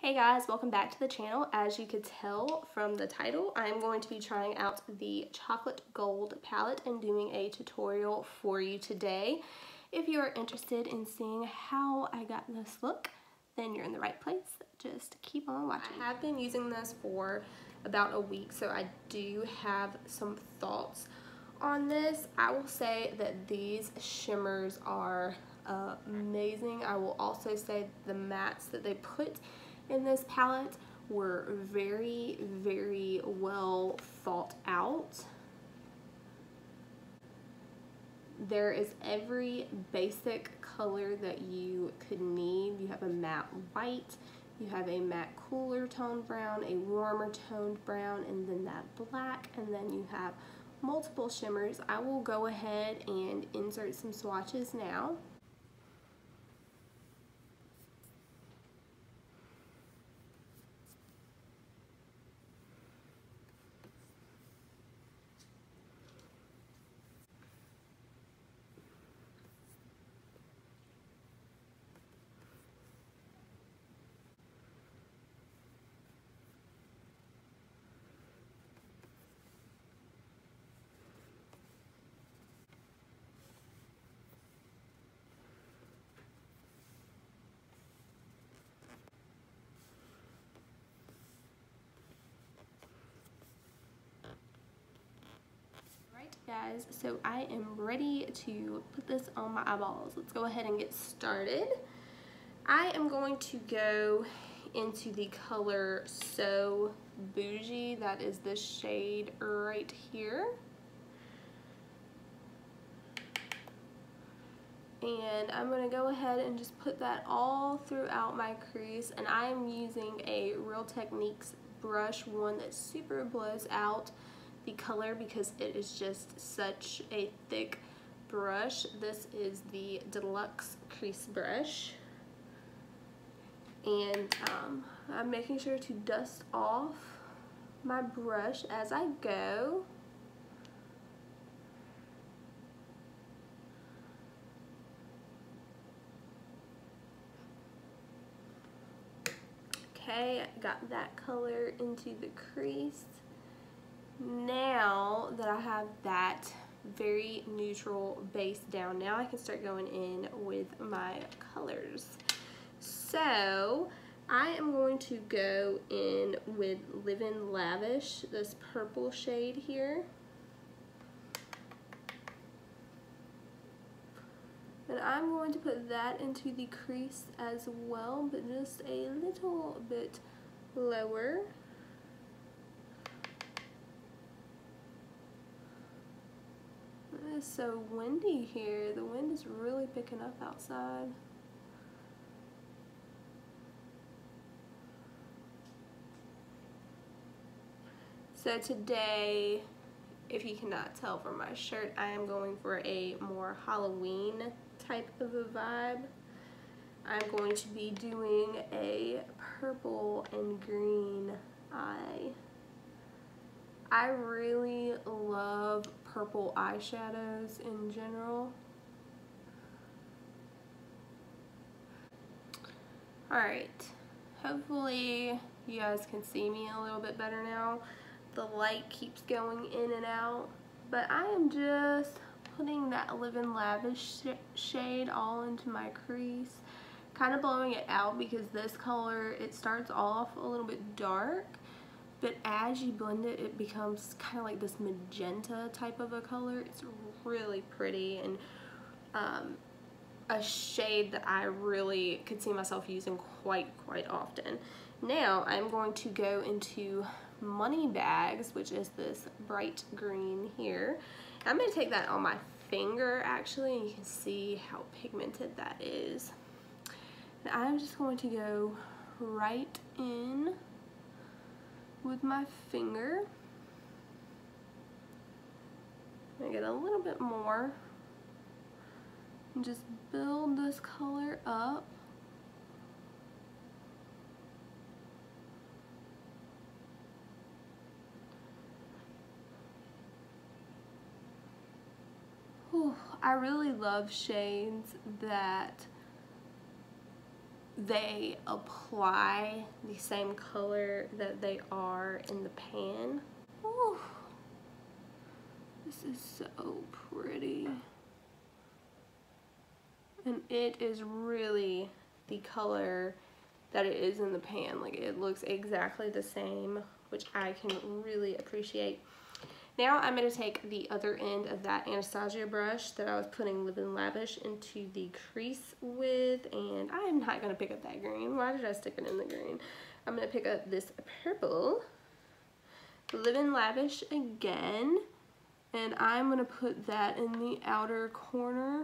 Hey guys, welcome back to the channel. As you could tell from the title, I'm going to be trying out the Chocolate Gold palette and doing a tutorial for you today. If you are interested in seeing how I got this look, then you're in the right place. Just keep on watching. I have been using this for about a week, so I do have some thoughts on this. I will say that these shimmers are amazing. I will also say the mattes that they put in this palette were very, very well thought out. There is every basic color that you could need. You have a matte white, you have a matte cooler toned brown, a warmer toned brown, and then that black, and then you have multiple shimmers. I will go ahead and insert some swatches now. Guys, so I am ready to put this on my eyeballs. Let's go ahead and get started. I am going to go into the color So Bougie. That is this shade right here. And I'm going to go ahead and just put that all throughout my crease, and I am using a Real Techniques brush, one that super blows out the color because it is just such a thick brush. This is the Deluxe Crease Brush, and I'm making sure to dust off my brush as I go. Okay, I got that color into the crease. Now that I have that very neutral base down, now I can start going in with my colors. So I am going to go in with Livin' Lavish, this purple shade here. And I'm going to put that into the crease as well, but just a little bit lower. It is so windy here. The wind is really picking up outside. So today, if you cannot tell from my shirt, I am going for a more Halloween type of a vibe. I'm going to be doing a purple and green eye. I really love purple eyeshadows in general. Alright, hopefully you guys can see me a little bit better now. The light keeps going in and out, but I am just putting that Livin' Lavish shade all into my crease, kind of blowing it out because this color, it starts off a little bit dark, but as you blend it, it becomes kind of like this magenta type of a color. It's really pretty, and a shade that I really could see myself using quite often. Now I'm going to go into Money Bags, which is this bright green here. I'm going to take that on my finger actually, and you can see how pigmented that is. And I'm just going to go right in with my finger. I get a little bit more and just build this color up. Whew, I really love shades that they apply the same color that they are in the pan. Ooh, this is so pretty. And it is really the color that it is in the pan. Like, it looks exactly the same, which I can really appreciate. Now I'm going to take the other end of that Anastasia brush that I was putting Live in Lavish into the crease with, and I'm not going to pick up that green. Why did I stick it in the green? I'm going to pick up this purple, Live in Lavish again, and I'm going to put that in the outer corner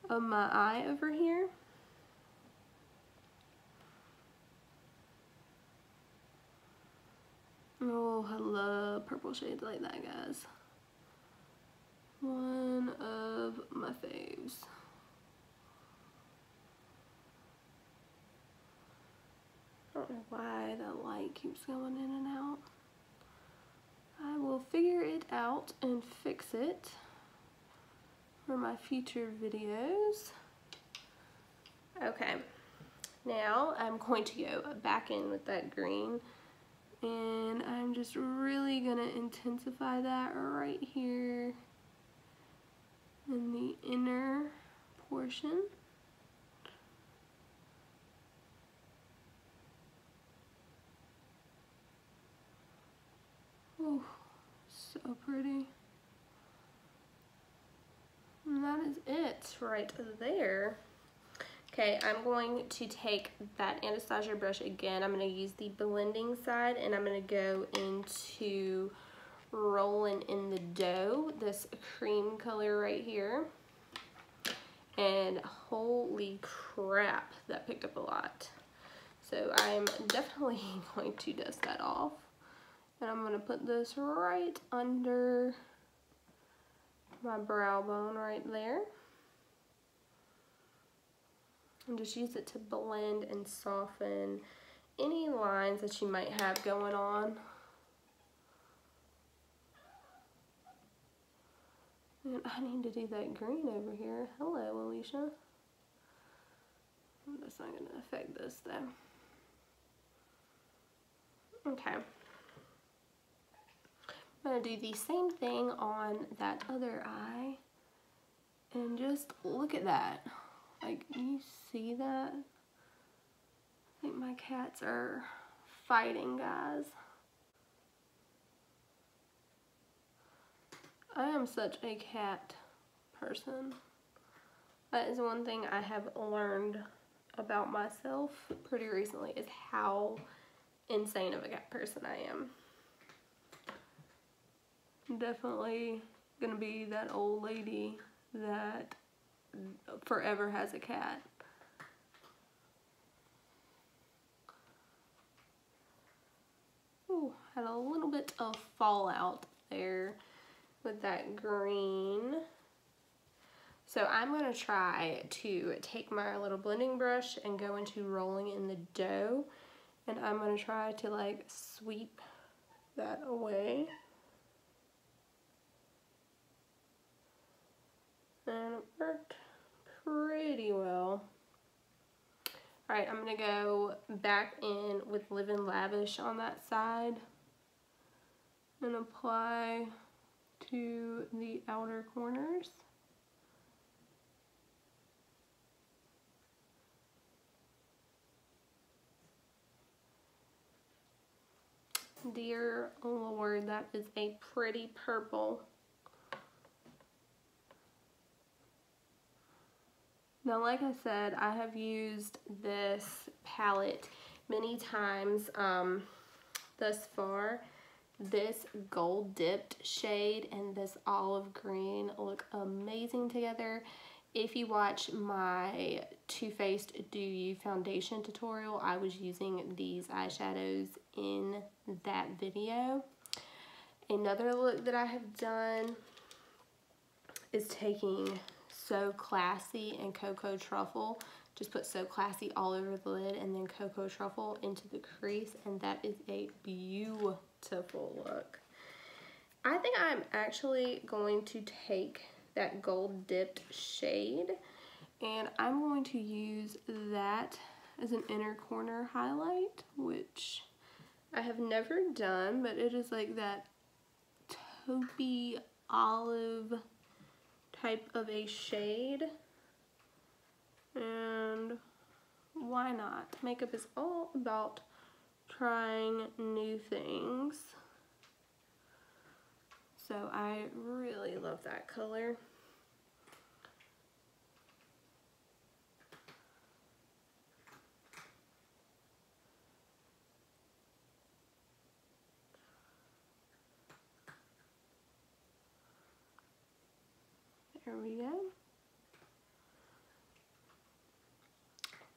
of my eye over here. Oh, I love purple shades like that, guys. One of my faves. I don't know why that light keeps going in and out. I will figure it out and fix it for my future videos. Okay, now I'm going to go back in with that green, and I'm just really gonna intensify that right here in the inner portion. Oh, so pretty. And that is it right there. Okay, I'm going to take that Anastasia brush again. I'm going to use the blending side, and I'm going to go into rolling in the dough, this cream color right here. And holy crap, that picked up a lot. So I'm definitely going to dust that off. And I'm going to put this right under my brow bone right there. And just use it to blend and soften any lines that you might have going on. And I need to do that green over here. Hello, Alicia. That's not going to affect this though. Okay. I'm going to do the same thing on that other eye. And just look at that. Like, you see that? I think my cats are fighting, guys. I am such a cat person. That is one thing I have learned about myself pretty recently, is how insane of a cat person I am. I'm definitely gonna be that old lady that forever has a cat. Ooh, had a little bit of fallout there with that green. So I'm going to try to take my little blending brush and go into rolling in the dough, and I'm going to try to like sweep that away. And it worked pretty well. Alright, I'm going to go back in with Live in Lavish on that side and apply to the outer corners. Dear Lord, that is a pretty purple. Now, like I said, I have used this palette many times thus far. This gold dipped shade and this olive green look amazing together. If you watch my Too Faced Do You foundation tutorial, I was using these eyeshadows in that video. Another look that I have done is taking So Classy and Cocoa Truffle. Just put So Classy all over the lid and then Cocoa Truffle into the crease, and that is a beautiful look. I think I'm actually going to take that gold dipped shade And I'm going to use that as an inner corner highlight, which I have never done, but it is like that taupey olive type of a shade. And why not? Makeup is all about trying new things. So I really love that color. There we go.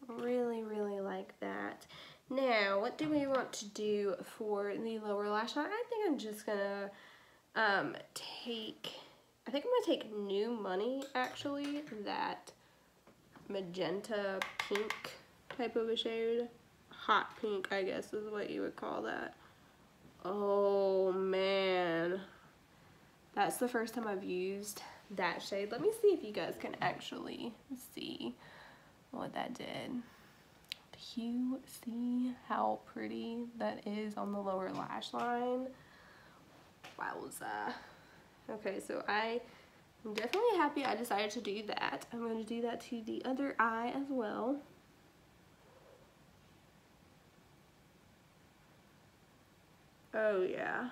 Really, really like that. Now, what do we want to do for the lower lash line? I think I'm just gonna take New Money, actually, that magenta pink type of a shade. Hot pink, I guess is what you would call that. Oh man, that's the first time I've used that shade. Let me see if you guys can actually see what that did. Do you see how pretty that is on the lower lash line? Wowza. Okay, so I'm definitely happy I decided to do that. I'm going to do that to the other eye as well. Oh yeah.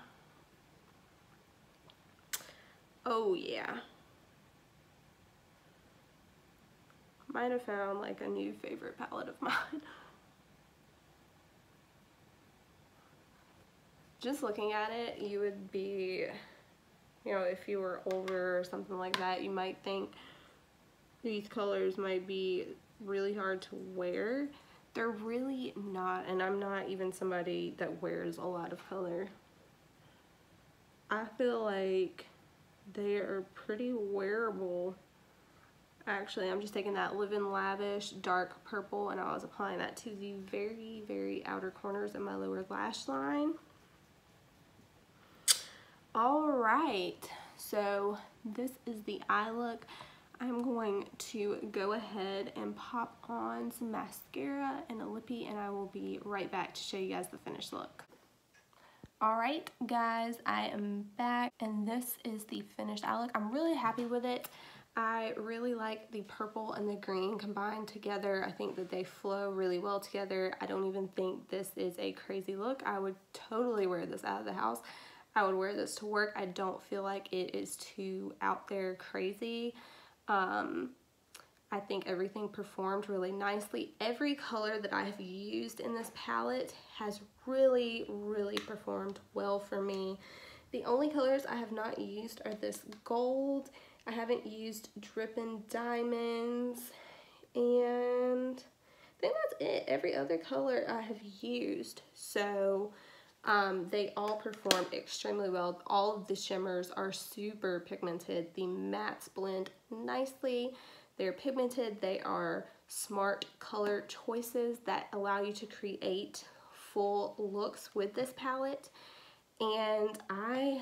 Oh yeah. Might have found like a new favorite palette of mine. Just looking at it, you would be, you know, if you were older or something like that, you might think these colors might be really hard to wear. They're really not, and I'm not even somebody that wears a lot of color. I feel like they are pretty wearable. Actually, I'm just taking that Live in Lavish dark purple and I was applying that to the very, very outer corners of my lower lash line. All right, so this is the eye look. I'm going to go ahead and pop on some mascara and a lippy, and I will be right back to show you guys the finished look. All right, guys, I am back, and this is the finished eye look. I'm really happy with it. I really like the purple and the green combined together. I think that they flow really well together. I don't even think this is a crazy look. I would totally wear this out of the house. I would wear this to work. I don't feel like it is too out there crazy. I think everything performed really nicely. Every color that I have used in this palette has really, really performed well for me. The only colors I have not used are this gold. I haven't used Drippin' Diamonds, and I think that's it. Every other color I have used. So they all perform extremely well. All of the shimmers are super pigmented. The mattes blend nicely. They're pigmented. They are smart color choices that allow you to create full looks with this palette. And I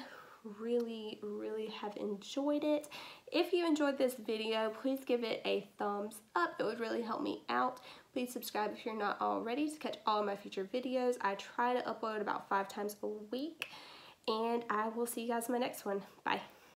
really, really have enjoyed it. If you enjoyed this video, please give it a thumbs up. It would really help me out. Please subscribe if you're not already to catch all of my future videos. I try to upload about 5 times a week, and I will see you guys in my next one. Bye.